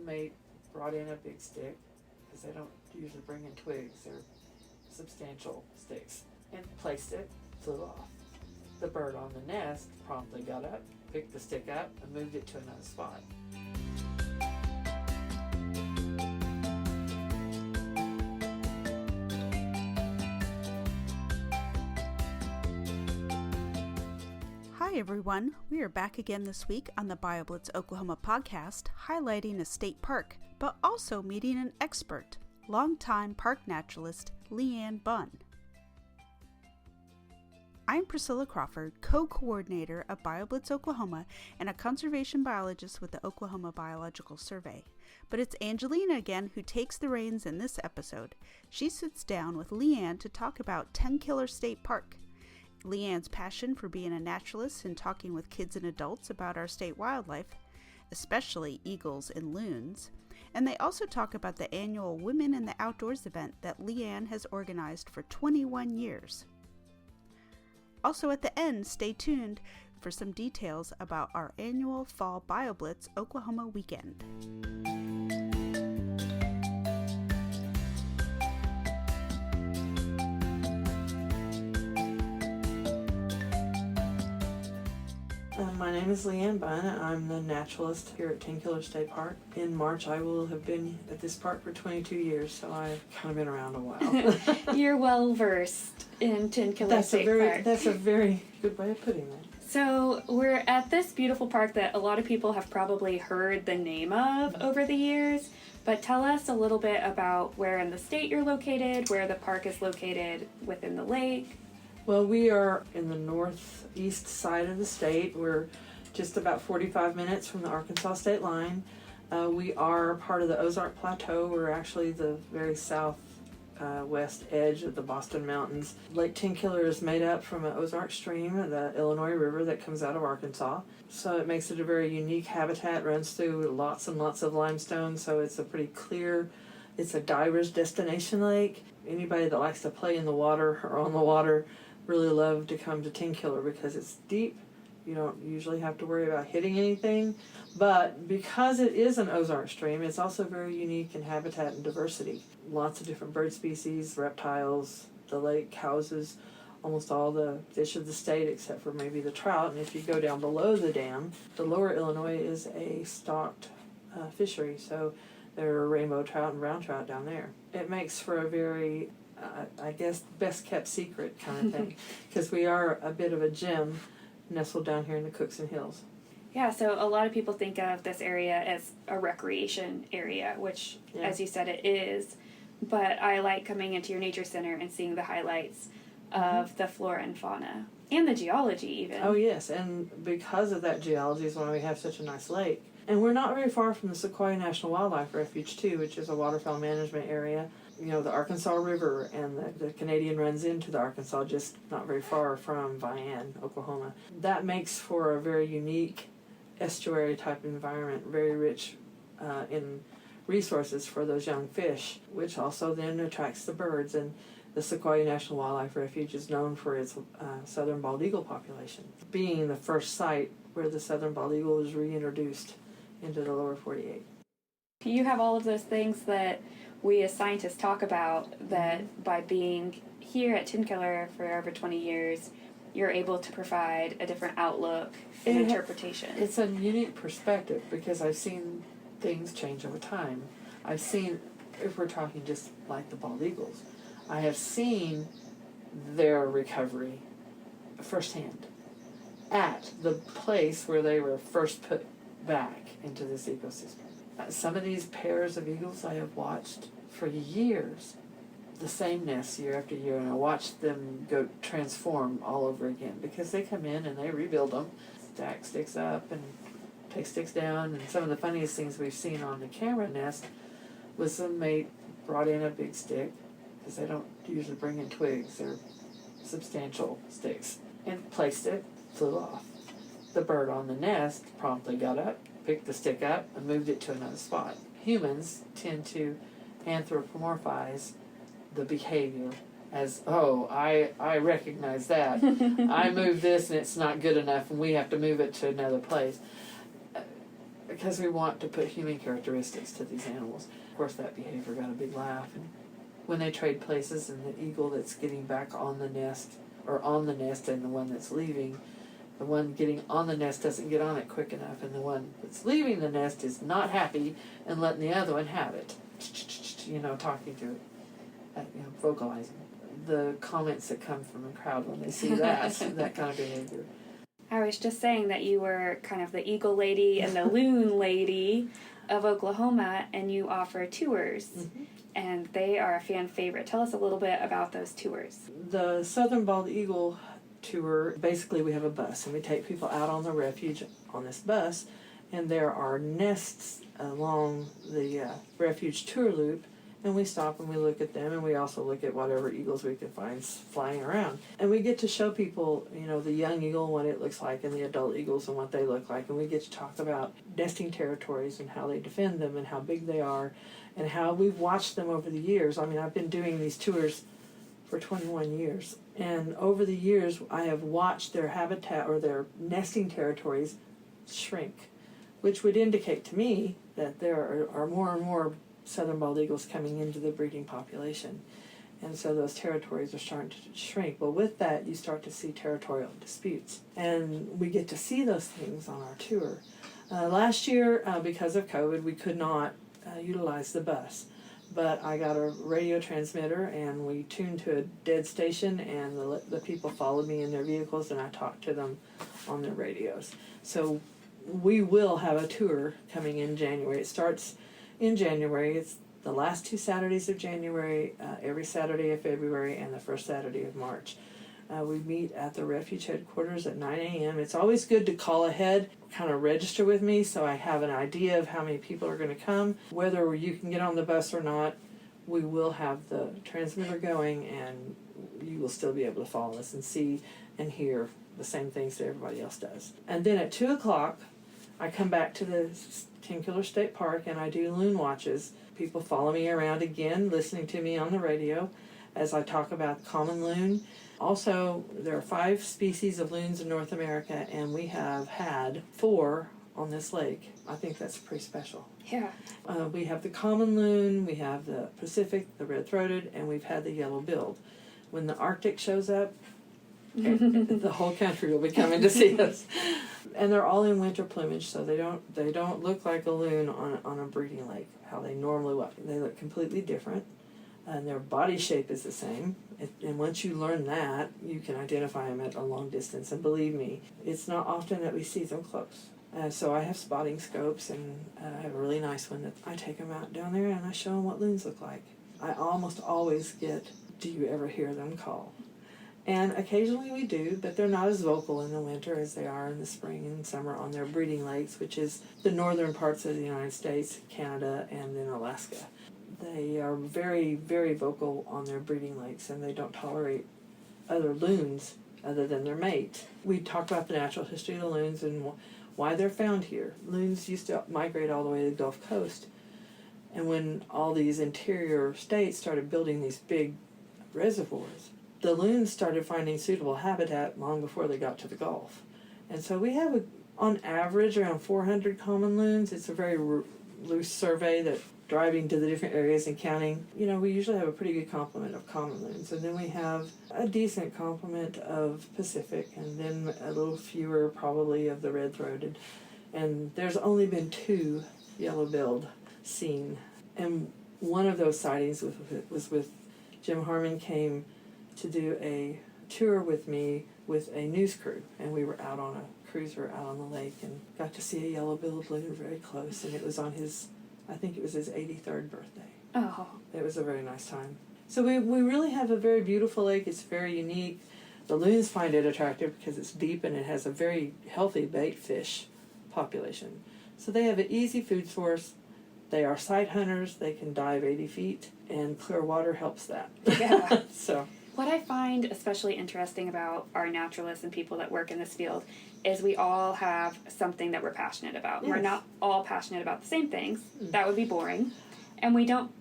Some mate brought in a big stick, because they don't usually bring in twigs, they're substantial sticks, and placed it, flew off. The bird on the nest promptly got up, picked the stick up, and moved it to another spot. Hi everyone, we are back again this week on the BioBlitz Oklahoma podcast, highlighting a state park, but also meeting an expert, longtime park naturalist Leann Bunn. I'm Priscilla Crawford, co-coordinator of BioBlitz Oklahoma and a conservation biologist with the Oklahoma Biological Survey. But it's Angelina again who takes the reins in this episode. She sits down with Leann to talk about Tenkiller State Park. Leann's passion for being a naturalist and talking with kids and adults about our state wildlife, especially eagles and loons. And they also talk about the annual Women in the Outdoors event that Leann has organized for 21 years. Also at the end, stay tuned for some details about our annual Fall BioBlitz Oklahoma weekend. My name is Leann Bunn. I'm the naturalist here at Tenkiller State Park. In March, I will have been at this park for 22 years, so I've kind of been around a while. You're well versed in Tenkiller State Park. That's a very good way of putting that. So we're at this beautiful park that a lot of people have probably heard the name of over the years, but tell us a little bit about where in the state you're located, where the park is located within the lake. Well, we are in the northeast side of the state. We're just about 45 minutes from the Arkansas state line. We are part of the Ozark Plateau. We're actually the very southwest edge of the Boston Mountains. Lake Tenkiller is made up from an Ozark stream, the Illinois River that comes out of Arkansas. So it makes it a very unique habitat, runs through lots and lots of limestone, so it's a pretty clear, it's a diver's destination lake. Anybody that likes to play in the water or on the water really love to come to Tenkiller because it's deep. You don't usually have to worry about hitting anything, but because it is an Ozark stream, it's also very unique in habitat and diversity. Lots of different bird species, reptiles. The lake houses almost all the fish of the state except for maybe the trout, and if you go down below the dam, the lower Illinois is a stocked fishery, so there are rainbow trout and brown trout down there. It makes for a very I guess best kept secret kind of thing, because we are a bit of a gem nestled down here in the Cookson Hills. Yeah, so a lot of people think of this area as a recreation area, which, as you said, it is. But I like coming into your nature center and seeing the highlights of the flora and fauna, and the geology even. Oh yes, and because of that geology is why we have such a nice lake. And we're not very far from the Sequoia National Wildlife Refuge too, which is a waterfowl management area. You know, the Arkansas River and the Canadian runs into the Arkansas, just not very far from Vian, Oklahoma. That makes for a very unique estuary type environment, very rich in resources for those young fish, which also then attracts the birds. And the Sequoia National Wildlife Refuge is known for its southern bald eagle population, being the first site where the southern bald eagle was reintroduced into the lower 48. You have all of those things that we as scientists talk about, that by being here at Tenkiller for over 20 years, you're able to provide a different outlook and interpretation. It's a unique perspective because I've seen things change over time. I've seen, if we're talking just like the bald eagles, I have seen their recovery firsthand at the place where they were first put back into this ecosystem. Some of these pairs of eagles I have watched for years, the same nests year after year, and I watched them go transform all over again because they come in and they rebuild them, stack sticks up and take sticks down. And some of the funniest things we've seen on the camera nest was some mate brought in a big stick, because they don't usually bring in twigs, they're substantial sticks, and placed it, flew off. The bird on the nest promptly got up, picked the stick up, and moved it to another spot. Humans tend to anthropomorphize the behavior as, oh, I recognize that. I moved this and it's not good enough and we have to move it to another place. because we want to put human characteristics to these animals. Of course, that behavior got a big laugh. And when they trade places and the eagle that's getting back on the nest, or on the nest, and the one that's leaving, the one getting on the nest doesn't get on it quick enough, and the one that's leaving the nest is not happy and letting the other one have it. Talking to it, vocalizing. The comments that come from the crowd when they see that, that kind of behavior. I was just saying that you were kind of the eagle lady and the loon lady of Oklahoma, and you offer tours, and they are a fan favorite. Tell us a little bit about those tours. The Southern Bald Eagle tour, basically we have a bus, and we take people out on the refuge on this bus, and there are nests along the refuge tour loop, and we stop and we look at them, and we also look at whatever eagles we can find flying around. And we get to show people, the young eagle and what it looks like, and the adult eagles and what they look like, and we get to talk about nesting territories and how they defend them and how big they are and how we've watched them over the years. I mean, I've been doing these tours for 21 years, and over the years I have watched their habitat or their nesting territories shrink, which would indicate to me that there are more and more southern bald eagles coming into the breeding population, and so those territories are starting to shrink. Well, with that, you start to see territorial disputes, and we get to see those things on our tour. Last year, because of COVID, we could not utilize the bus, but I got a radio transmitter, and we tuned to a dead station, and the people followed me in their vehicles, and I talked to them on their radios. So we will have a tour coming in January. It starts in January. It's the last 2 Saturdays of January, every Saturday of February, and the first Saturday of March. We meet at the refuge headquarters at 9 a.m. It's always good to call ahead, kind of register with me so I have an idea of how many people are going to come. Whether you can get on the bus or not, we will have the transmitter going, and you will still be able to follow us and see and hear the same things that everybody else does. And then at 2 o'clock, I come back to the Tenkiller State Park, and I do loon watches. People follow me around again, listening to me on the radio as I talk about common loon. Also, there are 5 species of loons in North America, and we have had 4 on this lake. I think that's pretty special. Yeah. We have the common loon, we have the Pacific, the red-throated, and we've had the yellow-billed. When the Arctic shows up, the whole country will be coming to see us. And they're all in winter plumage, so they don't look like a loon on a breeding lake, how they normally look. They look completely different, and their body shape is the same. And once you learn that, you can identify them at a long distance. And believe me, it's not often that we see them close. So I have spotting scopes, and I have a really nice one that I take them out down there and I show them what loons look like. I almost always get, do you ever hear them call? And occasionally we do, but they're not as vocal in the winter as they are in the spring and summer on their breeding lakes, which is the northern parts of the United States, Canada, and then Alaska. They are very, very vocal on their breeding lakes, and they don't tolerate other loons other than their mate. We talk about the natural history of the loons and why they're found here. Loons used to migrate all the way to the Gulf Coast, and when all these interior states started building these big reservoirs, the loons started finding suitable habitat long before they got to the Gulf. And so we have, on average, around 400 common loons. It's a very loose survey that driving to the different areas and counting, we usually have a pretty good complement of common loons. And then we have a decent complement of Pacific, and then a little fewer probably of the red-throated. And there's only been 2 yellow-billed seen. And one of those sightings was with Jim Harmon came to do a tour with me with a news crew, and we were out on a cruiser out on the lake and got to see a yellow-billed loon very close, and it was on his 83rd birthday. Oh. It was a very nice time. So we really have a very beautiful lake. It's very unique. The loons find it attractive because it's deep and it has a very healthy bait fish population. So they have an easy food source. They are sight hunters. They can dive 80 feet, and clear water helps that. Yeah. So what I find especially interesting about our naturalists and people that work in this field is we all have something that we're passionate about. Yes. We're not all passionate about the same things. That would be boring. And we don't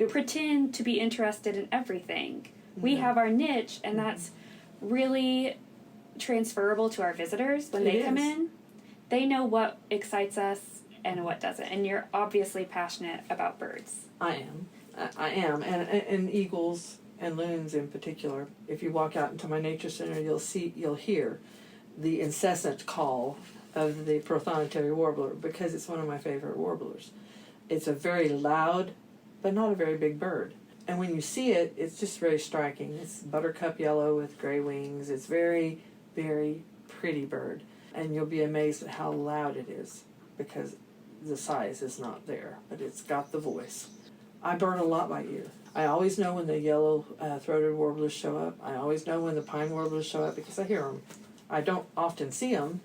pretend to be interested in everything. We have our niche, and that's really transferable to our visitors when they come in. They know what excites us and what doesn't. And you're obviously passionate about birds. I am, and eagles and loons in particular. If you walk out into my nature center, you'll hear the incessant call of the prothonotary warbler, because it's one of my favorite warblers. It's a very loud, but not a very big bird. And when you see it, it's just very striking. It's buttercup yellow with gray wings. It's very, very pretty bird. And you'll be amazed at how loud it is, because the size is not there, but it's got the voice. I bird a lot by ear. I always know when the yellow-throated warblers show up. I always know when the pine warblers show up because I hear them. I don't often see them,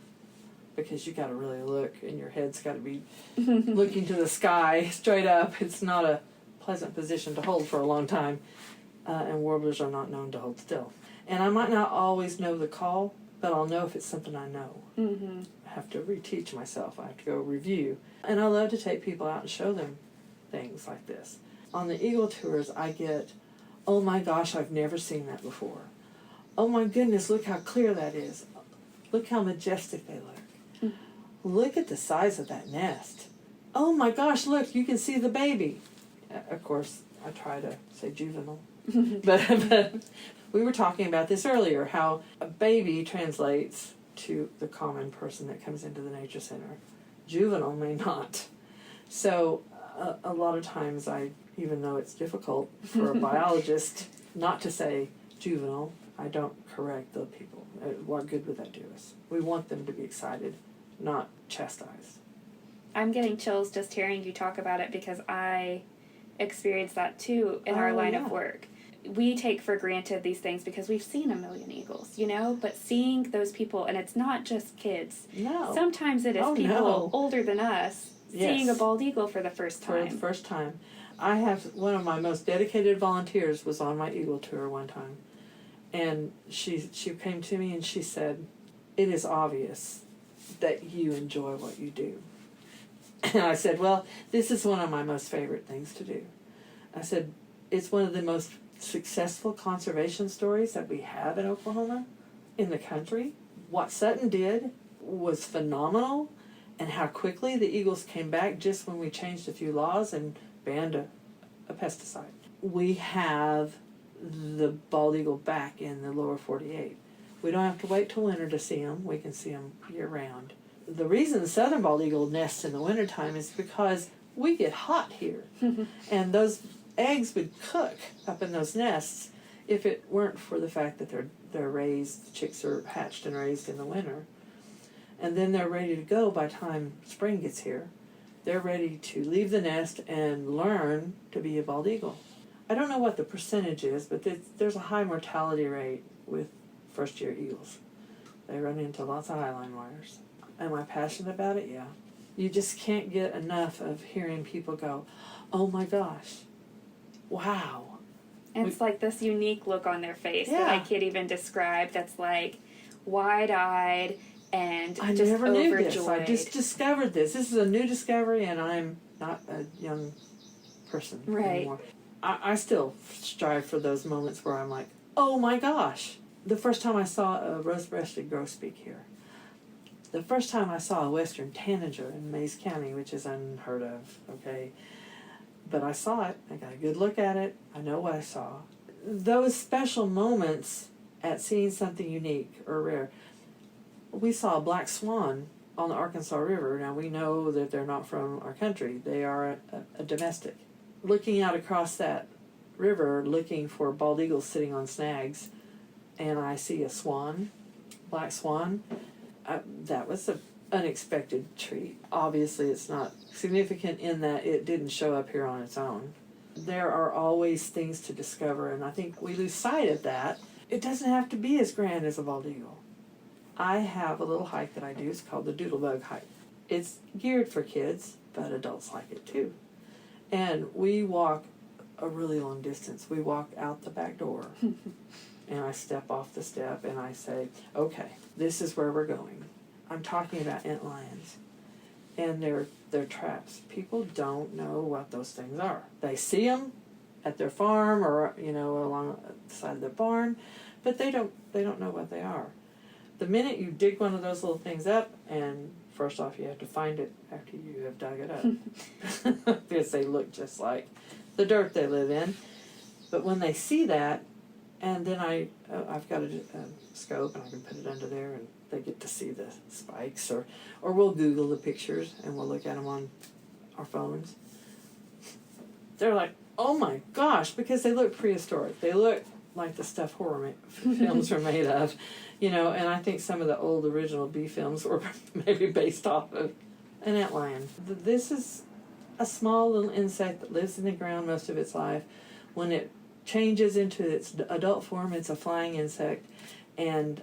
because you got to really look, and your head's got to be looking to the sky straight up. It's not a pleasant position to hold for a long time, and warblers are not known to hold still. And I might not always know the call, but I'll know if it's something I know. Mm-hmm. I have to reteach myself. I have to go review. And I love to take people out and show them things like this. On the eagle tours, I get, oh my gosh, I've never seen that before. Oh my goodness, look how clear that is. Look how majestic they look. Look at the size of that nest. Oh my gosh, look, you can see the baby. Of course, I try to say juvenile. but we were talking about this earlier, how a baby translates to the common person that comes into the nature center. Juvenile may not. So a lot of times even though it's difficult for a biologist not to say juvenile, I don't correct the people. What good would that do us? We want them to be excited, not chastised. I'm getting chills just hearing you talk about it, because I experienced that too in our line of work. We take for granted these things because we've seen a million eagles, but seeing those people, and it's not just kids. No. Sometimes it is people older than us seeing a bald eagle for the first time. For the first time. I have one of my most dedicated volunteers was on my eagle tour one time. And she came to me and she said, "It is obvious that you enjoy what you do." And I said, "Well, this is one of my most favorite things to do." I said, "It's one of the most successful conservation stories that we have in Oklahoma, in the country. What Sutton did was phenomenal, and how quickly the eagles came back just when we changed a few laws and banned a pesticide. We have the bald eagle back in the lower 48. We don't have to wait till winter to see them. We can see them year-round. The reason the southern bald eagle nests in the wintertime is because we get hot here. And those eggs would cook up in those nests if it weren't for the fact that they're raised, the chicks are hatched and raised in the winter. And then they're ready to go by the time spring gets here. They're ready to leave the nest and learn to be a bald eagle. I don't know what the percentage is, but there's a high mortality rate with first-year eagles. They run into lots of eyeline wires. Am I passionate about it? Yeah. You just can't get enough of hearing people go, "Oh my gosh, wow." And it's like this unique look on their face that I can't even describe, that's like wide-eyed and I just never overjoyed. knew this. I just discovered this. This is a new discovery, and I'm not a young person anymore. I still strive for those moments where I'm like, oh my gosh. The first time I saw a rose-breasted grosbeak here. The first time I saw a western tanager in Mays County, which is unheard of, okay? But I saw it. I got a good look at it. I know what I saw. Those special moments at seeing something unique or rare. We saw a black swan on the Arkansas River. Now, we know that they're not from our country. They are a domestic. Looking out across that river, looking for bald eagles sitting on snags, and I see a swan, black swan. That was an unexpected treat. Obviously, it's not significant in that it didn't show up here on its own. There are always things to discover, and I think we lose sight of that. It doesn't have to be as grand as a bald eagle. I have a little hike that I do. It's called the Doodlebug hike. It's geared for kids, but adults like it too. And we walk a really long distance. We walk out the back door, and I step off the step, and I say, okay, this is where we're going. I'm talking about ant lions, and they're traps. People don't know what those things are. They see them at their farm or along the side of their barn, but they don't know what they are. The minute you dig one of those little things up and First off, you have to find it after you have dug it up. Because they look just like the dirt they live in. But when they see that, and then I've got a scope and I can put it under there and they get to see the spikes, or we'll Google the pictures and we'll look at them on our phones. They're like, oh my gosh, because they look prehistoric. They look like the stuff horror films are made of, you know, and I think some of the old original B films were maybe based off of an antlion. This is a small little insect that lives in the ground most of its life. When it changes into its adult form, it's a flying insect, and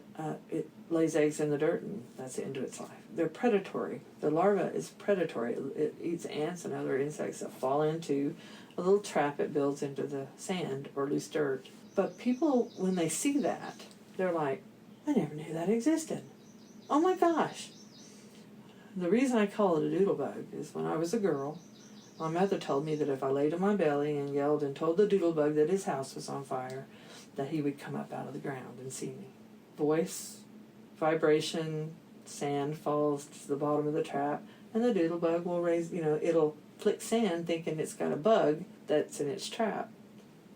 it lays eggs in the dirt, and that's the end of its life. They're predatory. The larva is predatory. It eats ants and other insects that fall into a little trap it builds into the sand or loose dirt. But people, when they see that, they're like, I never knew that existed. Oh my gosh. The reason I call it a doodlebug is when I was a girl, my mother told me that if I laid on my belly and yelled and told the doodlebug that his house was on fire, that he would come up out of the ground and see me. Voice, vibration, sand falls to the bottom of the trap, and the doodlebug will raise, you know, it'll flick sand thinking it's got a bug that's in its trap.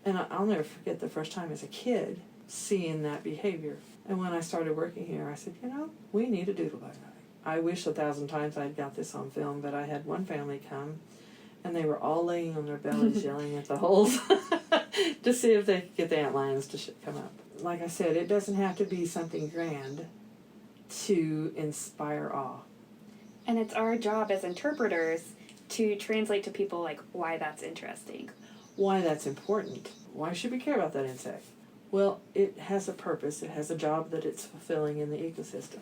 And I'll never forget the first time as a kid seeing that behavior. And when I started working here, I said, you know, we need a doodlebug. I wish 1,000 times I'd got this on film, but I had one family come, and they were all laying on their bellies yelling at the holes to see if they could get the antlions to come up. Like I said, it doesn't have to be something grand to inspire awe. And it's our job as interpreters to translate to people like why that's interesting. Why that's important. Why should we care about that insect? Well, it has a purpose. It has a job that it's fulfilling in the ecosystem.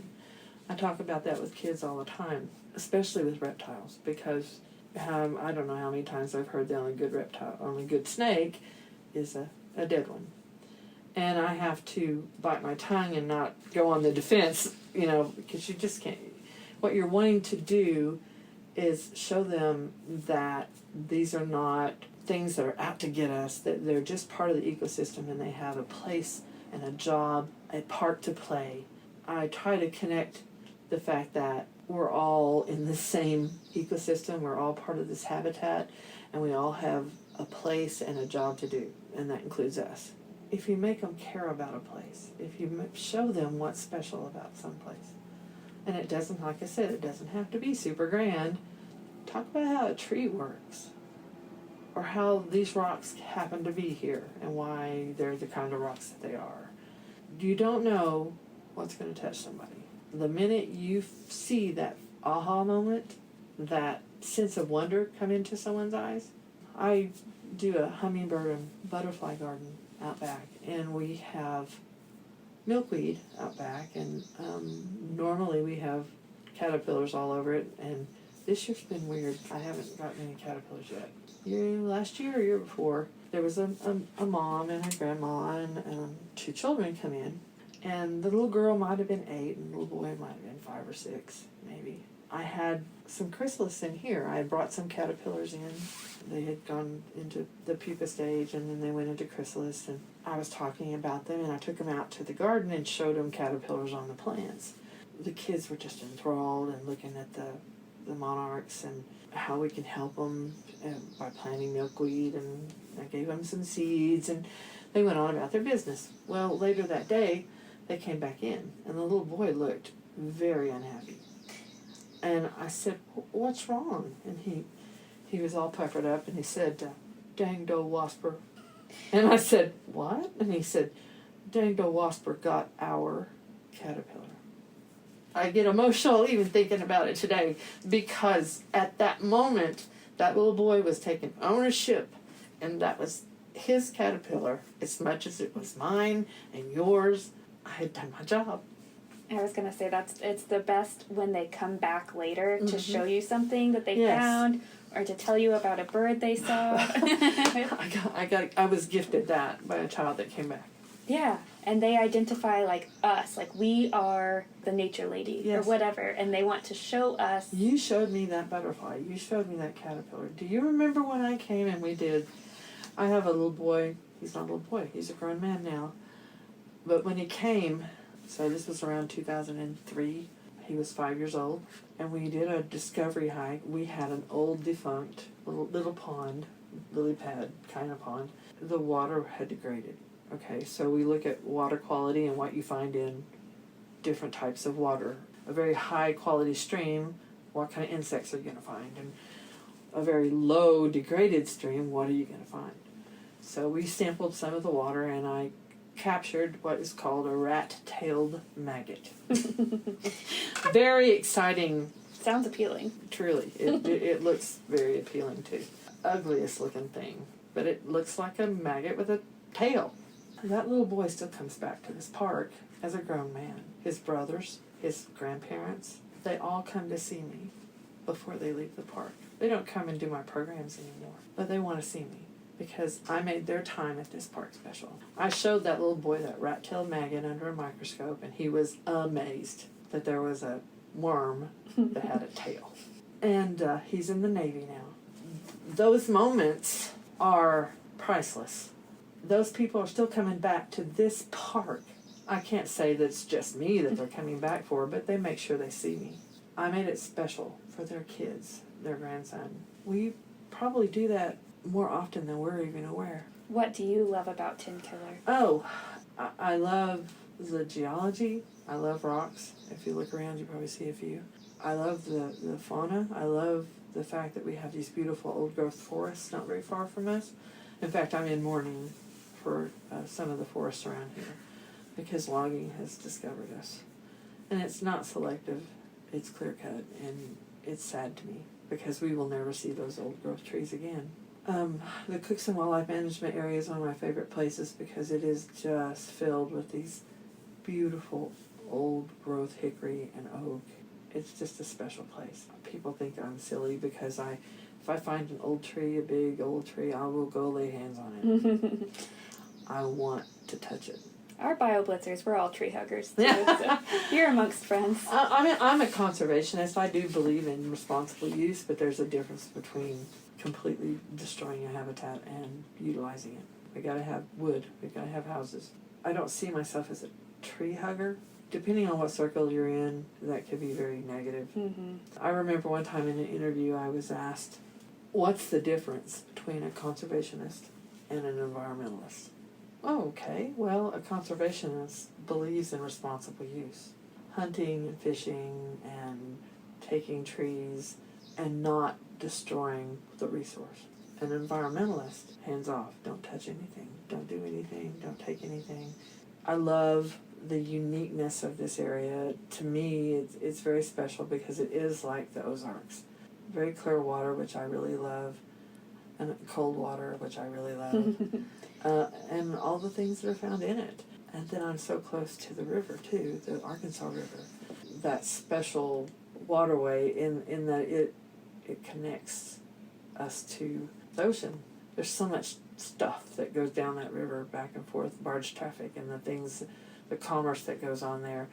I talk about that with kids all the time, especially with reptiles, because I don't know how many times I've heard the only good snake is a dead one. And I have to bite my tongue and not go on the defense, you know, because you just can't. What you're wanting to do is show them that these are not things that are out to get us, that they're just part of the ecosystem and they have a place and a job, a part to play. I try to connect the fact that we're all in the same ecosystem, we're all part of this habitat, and we all have a place and a job to do, and that includes us. If you make them care about a place, if you show them what's special about some place, and it doesn't, like I said, it doesn't have to be super grand. Talk about how a tree works, or how these rocks happen to be here, and why they're the kind of rocks that they are. You don't know what's going to touch somebody. The minute you see that aha moment, that sense of wonder come into someone's eyes. I do a hummingbird and butterfly garden out back, and we have milkweed out back, and normally we have caterpillars all over it, and this year's been weird. I haven't gotten any caterpillars yet. Last year or year before, there was a mom and her grandma and 2 children come in, and the little girl might have been 8, and the little boy might have been 5 or 6, maybe. I had some chrysalis in here. I had brought some caterpillars in. They had gone into the pupa stage, and then they went into chrysalis, and I was talking about them, and I took them out to the garden and showed them caterpillars on the plants. The kids were just enthralled and looking at the monarchs and how we can help them by planting milkweed, and I gave them some seeds, and they went on about their business. Well, later that day, they came back in, and the little boy looked very unhappy. And I said, what's wrong? And he was all puckered up, and he said, danged old wasper. And I said, what? And he said, danged old wasper got our caterpillar. I get emotional even thinking about it today, because at that moment, that little boy was taking ownership, and that was his caterpillar as much as it was mine and yours. I had done my job. I was going to say it's the best when they come back later to show you something that they found, or to tell you about a bird they saw. I was gifted that by a child that came back. Yeah, and they identify like us, like we are the nature lady or whatever, and they want to show us. You showed me that butterfly. You showed me that caterpillar. Do you remember when I came and we did? I have a little boy. He's not a little boy. He's a grown man now. But when he came, so this was around 2003, He was 5 years old, and we did a discovery hike. We had an old defunct little pond, lily pad kind of pond. The water had degraded. Okay, so we look at water quality and what you find in different types of water. A very high quality stream, what kind of insects are you going to find? And a very low degraded stream, what are you going to find? So we sampled some of the water, and I captured what is called a rat-tailed maggot. Very exciting. Sounds appealing. Truly. It looks very appealing too. Ugliest looking thing. But it looks like a maggot with a tail. That little boy still comes back to this park as a grown man. His brothers, his grandparents, they all come to see me before they leave the park. They don't come and do my programs anymore, but they want to see me because I made their time at this park special. I showed that little boy that rat-tailed maggot under a microscope, and he was amazed that there was a worm that had a tail. And he's in the Navy now. Those moments are priceless. Those people are still coming back to this park. I can't say that it's just me that they're coming back for, but they make sure they see me. I made it special for their kids, their grandson. We probably do that more often than we're even aware. What do you love about Tenkiller? Oh, I love the geology. I love rocks. If you look around, you probably see a few. I love the fauna. I love the fact that we have these beautiful old-growth forests not very far from us. In fact, I'm in mourning for some of the forests around here because logging has discovered us. And it's not selective. It's clear-cut, and it's sad to me because we will never see those old-growth trees again. The Cooks and Wildlife Management area is one of my favorite places because it is just filled with these beautiful old-growth hickory and oak. It's just a special place. People think I'm silly because if I find an old tree, a big old tree, I will go lay hands on it. I want to touch it. Our bio-blitzers, we're all tree huggers too, so you're amongst friends. I'm a conservationist. I do believe in responsible use, but there's a difference between completely destroying a habitat and utilizing it. We gotta have wood. We gotta have houses. I don't see myself as a tree hugger. Depending on what circle you're in, that could be very negative. Mm-hmm. I remember one time in an interview I was asked, what's the difference between a conservationist and an environmentalist? Oh, okay. Well, a conservationist believes in responsible use. Hunting and fishing and taking trees and not destroying the resource. An environmentalist, hands off, don't touch anything, don't do anything, don't take anything. I love the uniqueness of this area. To me, it's very special because it is like the Ozarks. Very clear water, which I really love, and cold water, which I really love, and all the things that are found in it. And then I'm so close to the river, too, the Arkansas River. That special waterway in that it connects us to the ocean. There's so much stuff that goes down that river, back and forth, barge traffic and the things, the commerce that goes on there,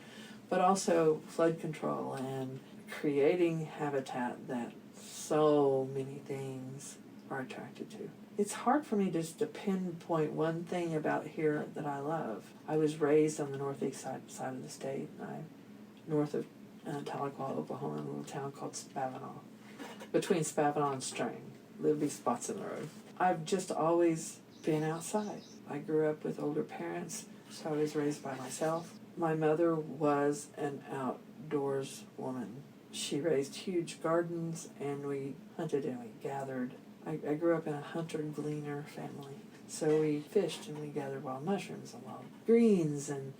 but also flood control and creating habitat that so many things are attracted to. It's hard for me just to pinpoint one thing about here that I love. I was raised on the northeast side of the state, north of Tahlequah, Oklahoma, in a little town called Spavinaw. Between Spavinaw and Strang, there'll be spots in the road. I've just always been outside. I grew up with older parents, so I was raised by myself. My mother was an outdoors woman. She raised huge gardens, and we hunted and we gathered. I grew up in a hunter-gleaner family, so we fished and we gathered wild mushrooms and wild greens, and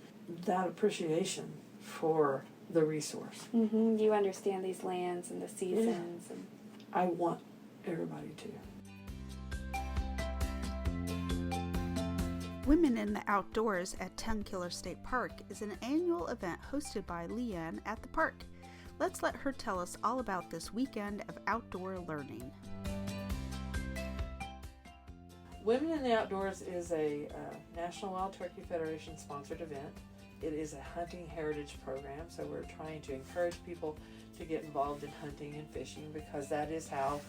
that appreciation for the resource. Mm-hmm. You understand these lands and the seasons. Yeah. I want everybody to. Women in the Outdoors at Tenkiller State Park is an annual event hosted by Leann at the park. Let's let her tell us all about this weekend of outdoor learning. Women in the Outdoors is a National Wild Turkey Federation sponsored event. It is a hunting heritage program, so we're trying to encourage people to get involved in hunting and fishing because that is how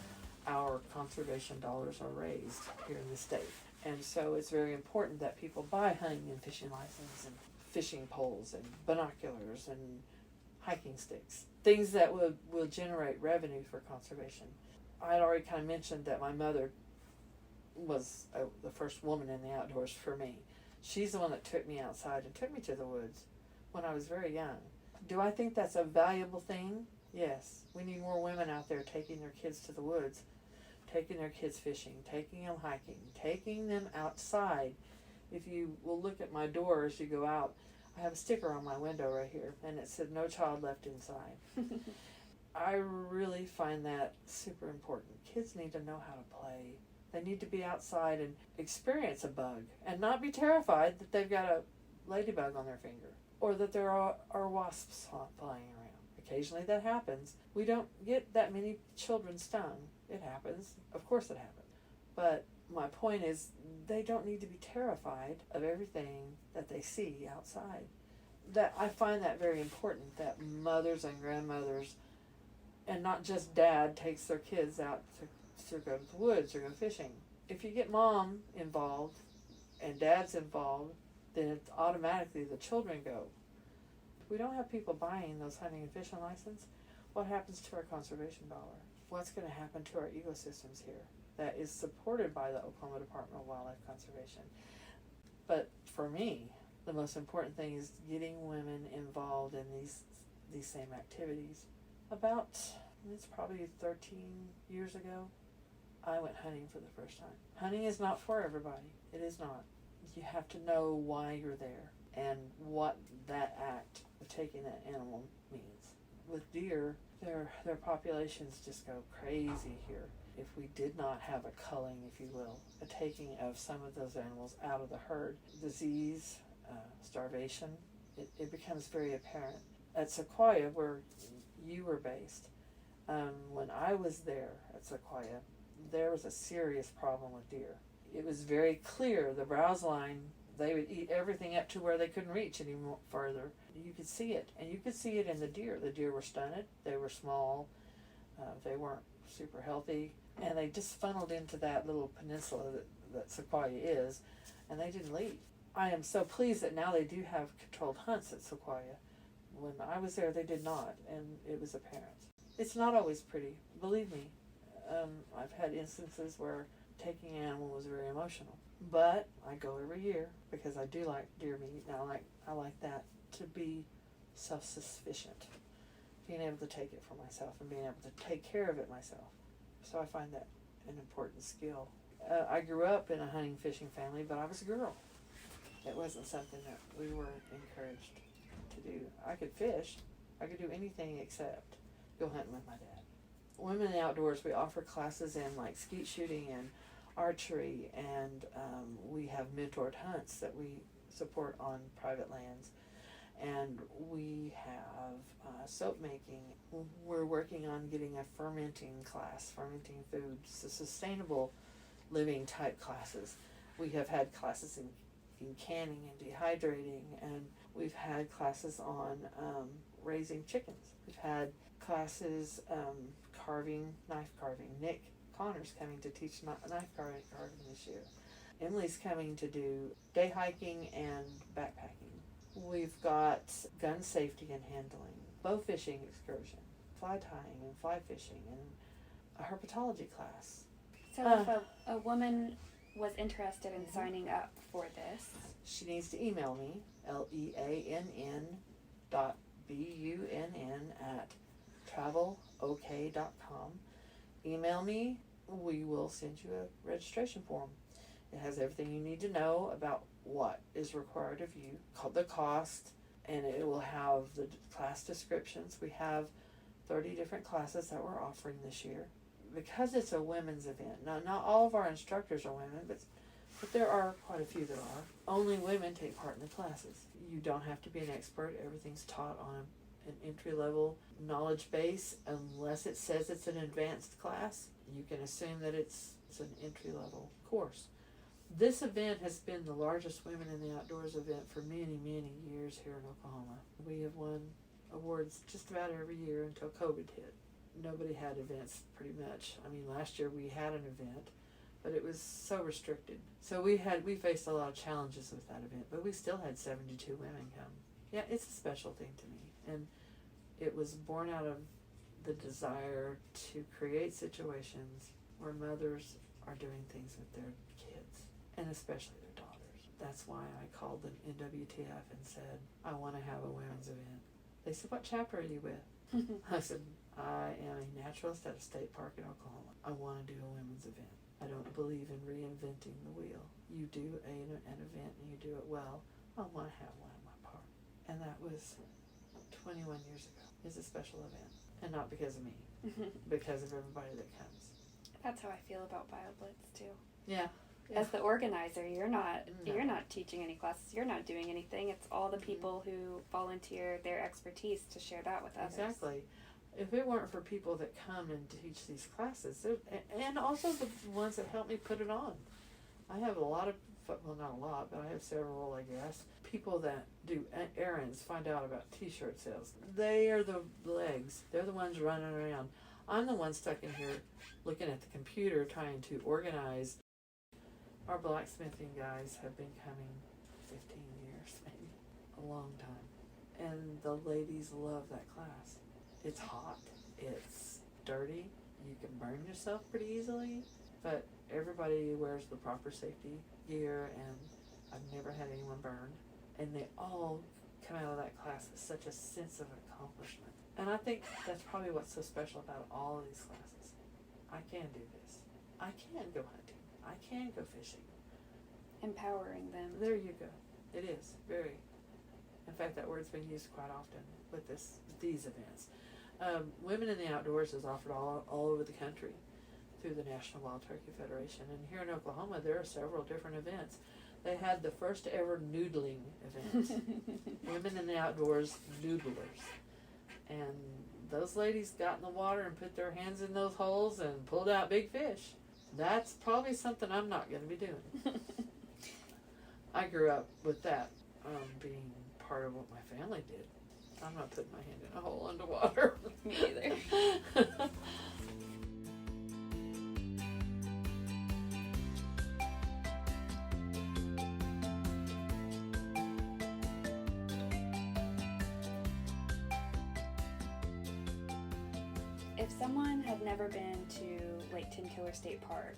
our conservation dollars are raised here in the state. And so it's very important that people buy hunting and fishing licenses and fishing poles and binoculars and hiking sticks, things that will generate revenue for conservation. I had already kind of mentioned that my mother was the first woman in the outdoors for me. She's the one that took me outside and took me to the woods when I was very young. Do I think that's a valuable thing? Yes. We need more women out there taking their kids to the woods, taking their kids fishing, taking them hiking, taking them outside. If you will look at my door as you go out, I have a sticker on my window right here, and it said, "No child left inside." I really find that super important. Kids need to know how to play. They need to be outside and experience a bug and not be terrified that they've got a ladybug on their finger or that there are wasps flying around. Occasionally that happens. We don't get that many children stung. It happens. Of course it happens. But my point is, they don't need to be terrified of everything that they see outside. That I find that very important, that mothers and grandmothers, and not just dad, takes their kids out to go to the woods or go fishing. If you get mom involved and dad's involved, then it's automatically the children go. If we don't have people buying those hunting and fishing license, what happens to our conservation dollar? What's going to happen to our ecosystems here that is supported by the Oklahoma Department of Wildlife Conservation? But for me, the most important thing is getting women involved in these same activities. It's probably 13 years ago, I went hunting for the first time. Hunting is not for everybody. It is not. You have to know why you're there and what that act of taking that animal means. With deer, their populations just go crazy here. If we did not have a culling, if you will, a taking of some of those animals out of the herd, disease, starvation, it becomes very apparent. At Sequoia, where you were based, when I was there at Sequoia, there was a serious problem with deer. It was very clear, the browse line, they would eat everything up to where they couldn't reach any more further. You could see it, and you could see it in the deer. The deer were stunted, they were small, they weren't super healthy, and they just funneled into that little peninsula that Sequoia is, and they didn't leave. I am so pleased that now they do have controlled hunts at Sequoia. When I was there, they did not, and it was apparent. It's not always pretty, believe me. I've had instances where taking an animal was very emotional. But I go every year because I do like deer meat, and I like that to be self-sufficient. Being able to take it for myself and being able to take care of it myself. So I find that an important skill. I grew up in a hunting fishing family, but I was a girl. It wasn't something that we were encouraged to do. I could fish. I could do anything except go hunting with my dad. Women in the outdoors, we offer classes in like skeet shooting and archery, and we have mentored hunts that we support on private lands. And we have soap making. We're working on getting a fermenting class, fermenting foods, so sustainable living type classes. We have had classes in canning and dehydrating, and we've had classes on raising chickens. We've had classes knife carving. Nick Connor's coming to teach knife carving this year. Emily's coming to do day hiking and backpacking. We've got gun safety and handling, bow fishing excursion, fly tying and fly fishing, and a herpetology class. So if a woman was interested in signing up for this, she needs to email me, leann.bunn@travelok.com. Email me, we will send you a registration form. It has everything you need to know about what is required of you, the cost, and it will have the class descriptions. We have 30 different classes that we're offering this year. Because it's a women's event, now not all of our instructors are women, but there are quite a few that are. Only women take part in the classes. You don't have to be an expert. Everything's taught on an entry-level knowledge base. Unless it says it's an advanced class, you can assume that it's an entry-level course. This event has been the largest Women in the Outdoors event for many, many years here in Oklahoma. We have won awards just about every year until COVID hit. Nobody had events pretty much. I mean, last year we had an event, but it was so restricted. So we faced a lot of challenges with that event, but we still had 72 women come. Yeah, it's a special thing to me. And It was born out of the desire to create situations where mothers are doing things with their kids, and especially their daughters. That's why I called them NWTF and said, I want to have a women's event. They said, what chapter are you with? I said, I am a naturalist at a state park in Oklahoma. I want to do a women's event. I don't believe in reinventing the wheel. You do an event and you do it well. I want to have one at my park. And that was 21 years ago. It's a special event. And not because of me, because of everybody that comes. That's how I feel about BioBlitz too. Yeah. As the organizer, you're not teaching any classes. You're not doing anything. It's all the people who volunteer their expertise to share that with others. Exactly. If it weren't for people that come and teach these classes, and also the ones that help me put it on, I have a lot of, well, not a lot, but I have several, I guess, people that do errands, find out about t-shirt sales. They are the legs. They're the ones running around. I'm the one stuck in here looking at the computer trying to organize. Our blacksmithing guys have been coming 15 years, maybe, a long time. And the ladies love that class. It's hot, it's dirty, you can burn yourself pretty easily, but everybody wears the proper safety gear, and I've never had anyone burned. And they all come out of that class with such a sense of accomplishment. And I think that's probably what's so special about all of these classes. I can do this. I can go hunting. I can go fishing. Empowering them. There you go. It is, very. In fact, that word's been used quite often with these events. Women in the Outdoors is offered all over the country through the National Wild Turkey Federation. And here in Oklahoma, there are several different events. They had the first ever noodling event. Women in the Outdoors noodlers. And those ladies got in the water and put their hands in those holes and pulled out big fish. That's probably something I'm not going to be doing. I grew up with that being part of what my family did. I'm not putting my hand in a hole underwater. Me either. If someone had never been to Lake Tenkiller State Park,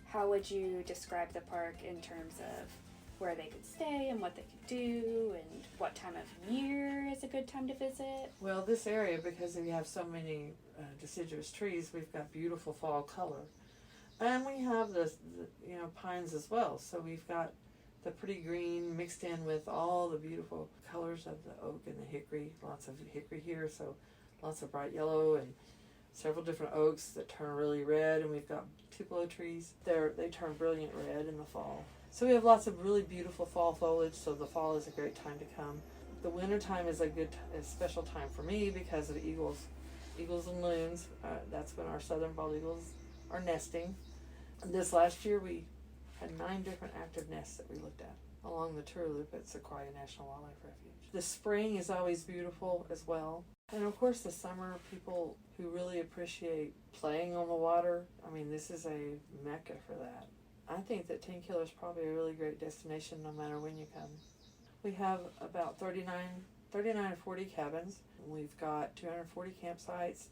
how would you describe the park in terms of where they could stay and what they could do and what time of year is a good time to visit? Well, this area, because we have so many deciduous trees, we've got beautiful fall color. And we have the pines as well. So we've got the pretty green mixed in with all the beautiful colors of the oak and the hickory. Lots of hickory here, so lots of bright yellow and several different oaks that turn really red. And we've got tupelo trees. They turn brilliant red in the fall. So we have lots of really beautiful fall foliage, so the fall is a great time to come. The winter time is a special time for me because of eagles and loons. That's when our southern bald eagles are nesting. This last year we had 9 different active nests that we looked at along the tour loop at Sequoia National Wildlife Refuge. The spring is always beautiful as well. And of course the summer, people who really appreciate playing on the water, I mean, this is a mecca for that. I think that Tenkiller is probably a really great destination no matter when you come. We have about 39 or 40 cabins. We've got 240 campsites.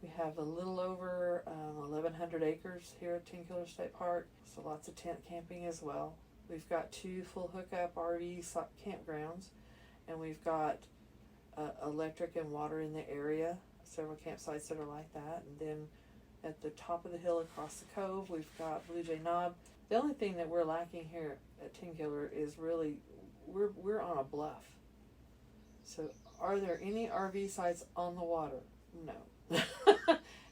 We have a little over 1,100 acres here at Tenkiller State Park, so lots of tent camping as well. We've got 2 full hookup RV campgrounds, and we've got electric and water in the area, several campsites that are like that. And then at the top of the hill across the cove, we've got Blue Jay Knob. The only thing that we're lacking here at Tenkiller is really, we're on a bluff. So are there any RV sites on the water? No.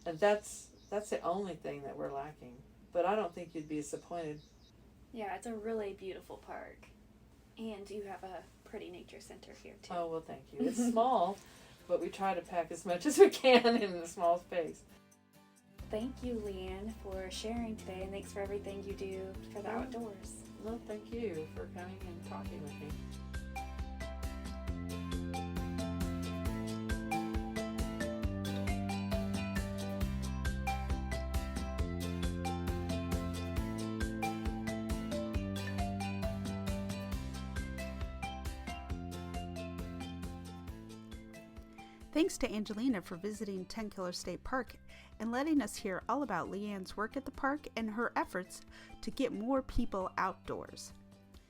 And that's the only thing that we're lacking. But I don't think you'd be disappointed. Yeah, it's a really beautiful park. And you have a pretty nature center here too. Oh, well, thank you. It's small, but we try to pack as much as we can in a small space. Thank you, Leann, for sharing today, and thanks for everything you do for the outdoors. Well, thank you for coming and talking with me. Thanks to Angelina for visiting Tenkiller State Park and letting us hear all about Leann's work at the park and her efforts to get more people outdoors.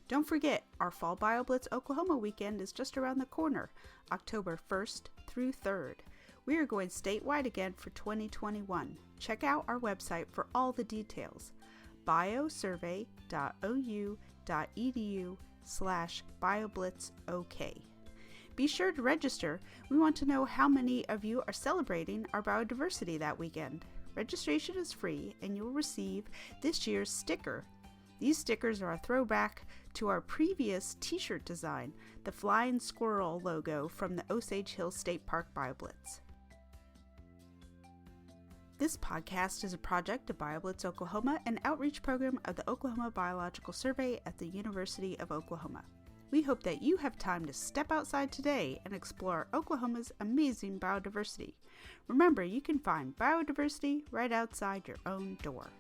Don't forget, our Fall BioBlitz Oklahoma weekend is just around the corner, October 1st through 3rd. We are going statewide again for 2021. Check out our website for all the details, biosurvey.ou.edu/BioBlitzOK. Be sure to register. We want to know how many of you are celebrating our biodiversity that weekend. Registration is free and you'll receive this year's sticker. These stickers are a throwback to our previous t-shirt design, the flying squirrel logo from the Osage Hills State Park BioBlitz. This podcast is a project of BioBlitz Oklahoma, an outreach program of the Oklahoma Biological Survey at the University of Oklahoma. We hope that you have time to step outside today and explore Oklahoma's amazing biodiversity. Remember, you can find biodiversity right outside your own door.